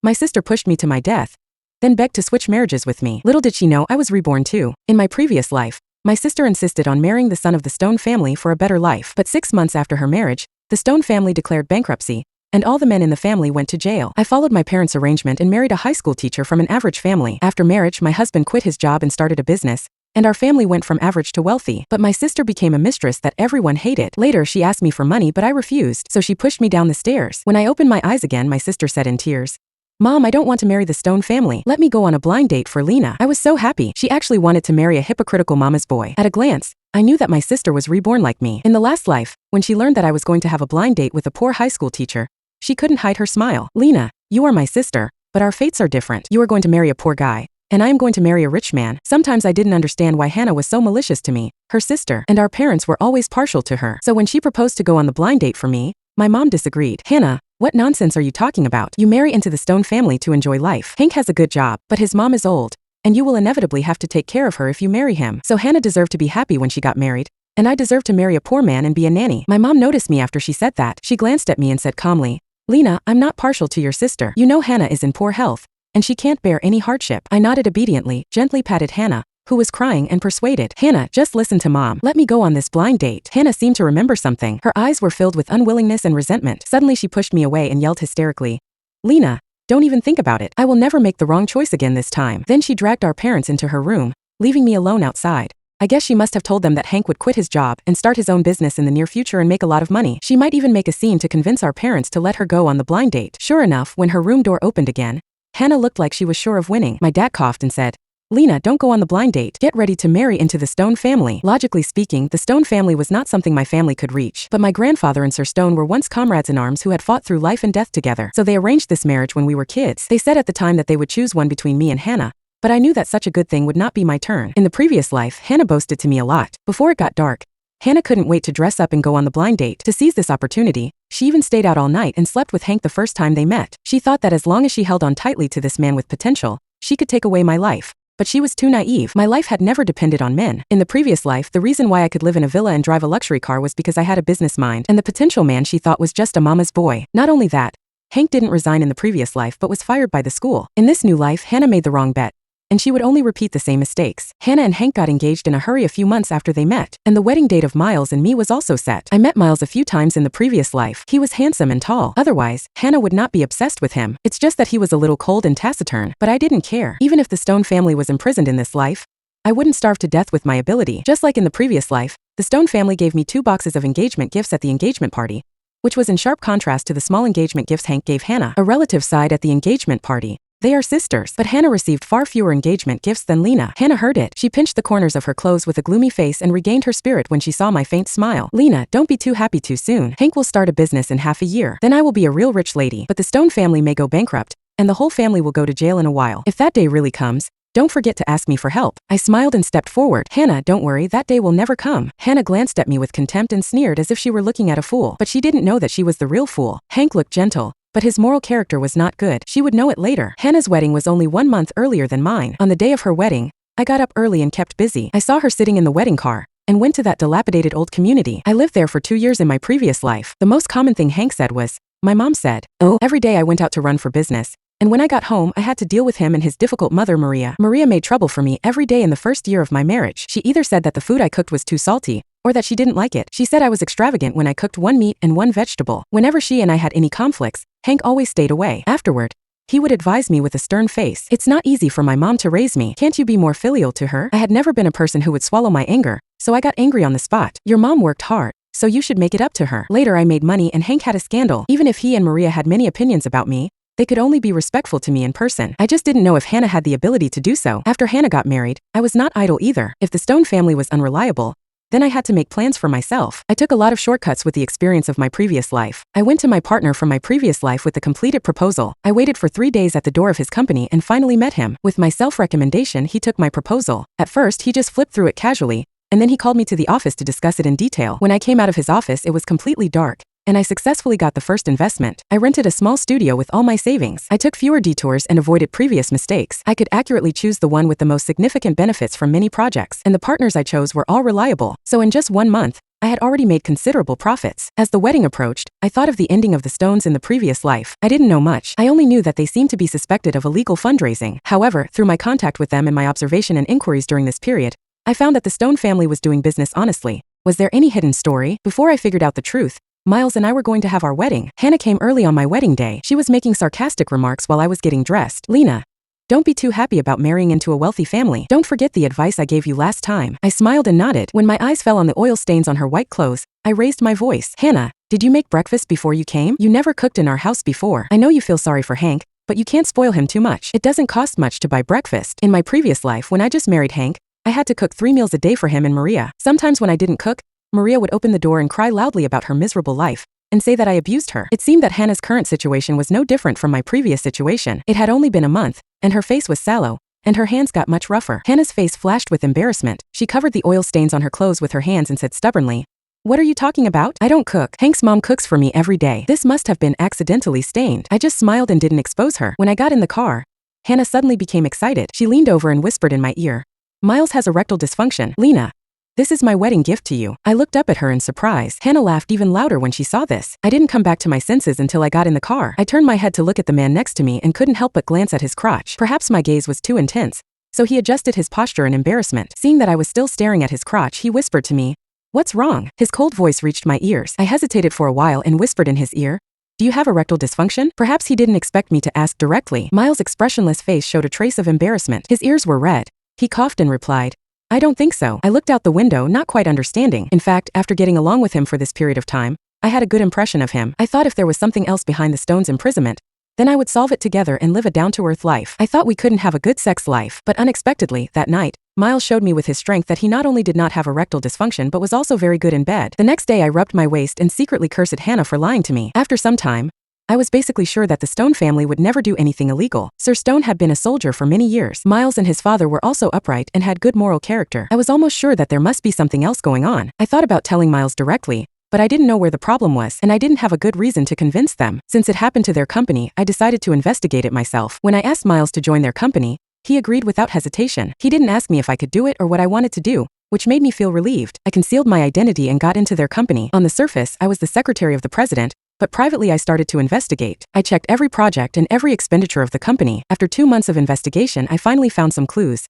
My sister pushed me to my death, then begged to switch marriages with me. Little did she know I was reborn too. In my previous life, my sister insisted on marrying the son of the Stone family for a better life. But 6 months after her marriage, the Stone family declared bankruptcy, and all the men in the family went to jail. I followed my parents' arrangement and married a high school teacher from an average family. After marriage, my husband quit his job and started a business, and our family went from average to wealthy. But my sister became a mistress that everyone hated. Later, she asked me for money, but I refused, so she pushed me down the stairs. When I opened my eyes again, my sister said in tears, "Mom, I don't want to marry the Stone family. Let me go on a blind date for Lena." I was so happy. She actually wanted to marry a hypocritical mama's boy. At a glance, I knew that my sister was reborn like me. In the last life, when she learned that I was going to have a blind date with a poor high school teacher, she couldn't hide her smile. "Lena, you are my sister, but our fates are different. You are going to marry a poor guy, and I am going to marry a rich man." Sometimes I didn't understand why Hannah was so malicious to me, her sister, and our parents were always partial to her. So when she proposed to go on the blind date for me, my mom disagreed. "Hannah, what nonsense are you talking about? You marry into the Stone family to enjoy life. Hank has a good job, but his mom is old, and you will inevitably have to take care of her if you marry him." So Hannah deserved to be happy when she got married, and I deserved to marry a poor man and be a nanny. My mom noticed me after she said that. She glanced at me and said calmly, "Lena, I'm not partial to your sister. You know Hannah is in poor health, and she can't bear any hardship." I nodded obediently, gently patted Hannah, who was crying, and persuaded, "Hannah, just listen to Mom. Let me go on this blind date." Hannah seemed to remember something. Her eyes were filled with unwillingness and resentment. Suddenly she pushed me away and yelled hysterically, "Lena, don't even think about it. I will never make the wrong choice again this time." Then she dragged our parents into her room, leaving me alone outside. I guess she must have told them that Hank would quit his job and start his own business in the near future and make a lot of money. She might even make a scene to convince our parents to let her go on the blind date. Sure enough, when her room door opened again, Hannah looked like she was sure of winning. My dad coughed and said, "Lena, don't go on the blind date. Get ready to marry into the Stone family." Logically speaking, the Stone family was not something my family could reach. But my grandfather and Sir Stone were once comrades in arms who had fought through life and death together. So they arranged this marriage when we were kids. They said at the time that they would choose one between me and Hannah, but I knew that such a good thing would not be my turn. In the previous life, Hannah boasted to me a lot. Before it got dark, Hannah couldn't wait to dress up and go on the blind date. To seize this opportunity, she even stayed out all night and slept with Hank the first time they met. She thought that as long as she held on tightly to this man with potential, she could take away my life. But she was too naive. My life had never depended on men. In the previous life, the reason why I could live in a villa and drive a luxury car was because I had a business mind, and the potential man she thought was just a mama's boy. Not only that, Hank didn't resign in the previous life but was fired by the school. In this new life, Hannah made the wrong bet, and she would only repeat the same mistakes. Hannah and Hank got engaged in a hurry a few months after they met, and the wedding date of Miles and me was also set. I met Miles a few times in the previous life. He was handsome and tall. Otherwise, Hannah would not be obsessed with him. It's just that he was a little cold and taciturn, but I didn't care. Even if the Stone family was imprisoned in this life, I wouldn't starve to death with my ability. Just like in the previous life, the Stone family gave me 2 boxes of engagement gifts at the engagement party, which was in sharp contrast to the small engagement gifts Hank gave Hannah. A relative sighed at the engagement party. They are sisters. But Hannah received far fewer engagement gifts than Lena. Hannah heard it. She pinched the corners of her clothes with a gloomy face and regained her spirit when she saw my faint smile. "Lena, don't be too happy too soon. Hank will start a business in half a year. Then I will be a real rich lady. But the Stone family may go bankrupt, and the whole family will go to jail in a while. If that day really comes, don't forget to ask me for help." I smiled and stepped forward. "Hannah, don't worry, that day will never come." Hannah glanced at me with contempt and sneered as if she were looking at a fool. But she didn't know that she was the real fool. Hank looked gentle, but his moral character was not good. She would know it later. Hannah's wedding was only 1 month earlier than mine. On the day of her wedding, I got up early and kept busy. I saw her sitting in the wedding car, and went to that dilapidated old community. I lived there for 2 years in my previous life. The most common thing Hank said was, "My mom said." Oh, every day I went out to run for business, and when I got home I had to deal with him and his difficult mother Maria. Maria made trouble for me every day in the first year of my marriage. She either said that the food I cooked was too salty, or that she didn't like it. She said I was extravagant when I cooked 1 meat and 1 vegetable. Whenever she and I had any conflicts, Hank always stayed away. Afterward, he would advise me with a stern face. "It's not easy for my mom to raise me. Can't you be more filial to her?" I had never been a person who would swallow my anger, so I got angry on the spot. "Your mom worked hard, so you should make it up to her." Later I made money and Hank had a scandal. Even if he and Maria had many opinions about me, they could only be respectful to me in person. I just didn't know if Hannah had the ability to do so. After Hannah got married, I was not idle either. If the Stone family was unreliable, then I had to make plans for myself. I took a lot of shortcuts with the experience of my previous life. I went to my partner from my previous life with the completed proposal. I waited for 3 days at the door of his company and finally met him. With my self-recommendation, he took my proposal. At first, he just flipped through it casually, and then he called me to the office to discuss it in detail. When I came out of his office, it was completely dark, and I successfully got the first investment. I rented a small studio with all my savings. I took fewer detours and avoided previous mistakes. I could accurately choose the one with the most significant benefits from many projects, and the partners I chose were all reliable. So in just 1 month, I had already made considerable profits. As the wedding approached, I thought of the ending of the Stones in the previous life. I didn't know much. I only knew that they seemed to be suspected of illegal fundraising. However, through my contact with them and my observation and inquiries during this period, I found that the Stone family was doing business honestly. Was there any hidden story? Before I figured out the truth, Miles and I were going to have our wedding. Hannah came early on my wedding day. She was making sarcastic remarks while I was getting dressed. Lena, don't be too happy about marrying into a wealthy family. Don't forget the advice I gave you last time. I smiled and nodded. When my eyes fell on the oil stains on her white clothes, I raised my voice. Hannah, did you make breakfast before you came? You never cooked in our house before. I know you feel sorry for Hank, but you can't spoil him too much. It doesn't cost much to buy breakfast. In my previous life, when I just married Hank, I had to cook 3 meals a day for him and Maria. Sometimes when I didn't cook, Maria would open the door and cry loudly about her miserable life and say that I abused her. It seemed that Hannah's current situation was no different from my previous situation. It had only been a month, and her face was sallow, and her hands got much rougher. Hannah's face flashed with embarrassment. She covered the oil stains on her clothes with her hands and said stubbornly, "What are you talking about? I don't cook. Hank's mom cooks for me every day. This must have been accidentally stained." I just smiled and didn't expose her. When I got in the car, Hannah suddenly became excited. She leaned over and whispered in my ear, "Miles has erectile dysfunction. Lena, this is my wedding gift to you." I looked up at her in surprise. Hannah laughed even louder when she saw this. I didn't come back to my senses until I got in the car. I turned my head to look at the man next to me and couldn't help but glance at his crotch. Perhaps my gaze was too intense, so he adjusted his posture in embarrassment. Seeing that I was still staring at his crotch, he whispered to me, "What's wrong?" His cold voice reached my ears. I hesitated for a while and whispered in his ear, "Do you have erectile dysfunction?" Perhaps he didn't expect me to ask directly. Miles' expressionless face showed a trace of embarrassment. His ears were red. He coughed and replied, "I don't think so." I looked out the window, not quite understanding. In fact, after getting along with him for this period of time, I had a good impression of him. I thought if there was something else behind the Stones' imprisonment, then I would solve it together and live a down-to-earth life. I thought we couldn't have a good sex life. But unexpectedly, that night, Miles showed me with his strength that he not only did not have erectile dysfunction but was also very good in bed. The next day I rubbed my waist and secretly cursed Hannah for lying to me. After some time, I was basically sure that the Stone family would never do anything illegal. Sir Stone had been a soldier for many years. Miles and his father were also upright and had good moral character. I was almost sure that there must be something else going on. I thought about telling Miles directly, but I didn't know where the problem was, and I didn't have a good reason to convince them. Since it happened to their company, I decided to investigate it myself. When I asked Miles to join their company, he agreed without hesitation. He didn't ask me if I could do it or what I wanted to do, which made me feel relieved. I concealed my identity and got into their company. On the surface, I was the secretary of the president, but privately I started to investigate. I checked every project and every expenditure of the company. After 2 months of investigation, I finally found some clues.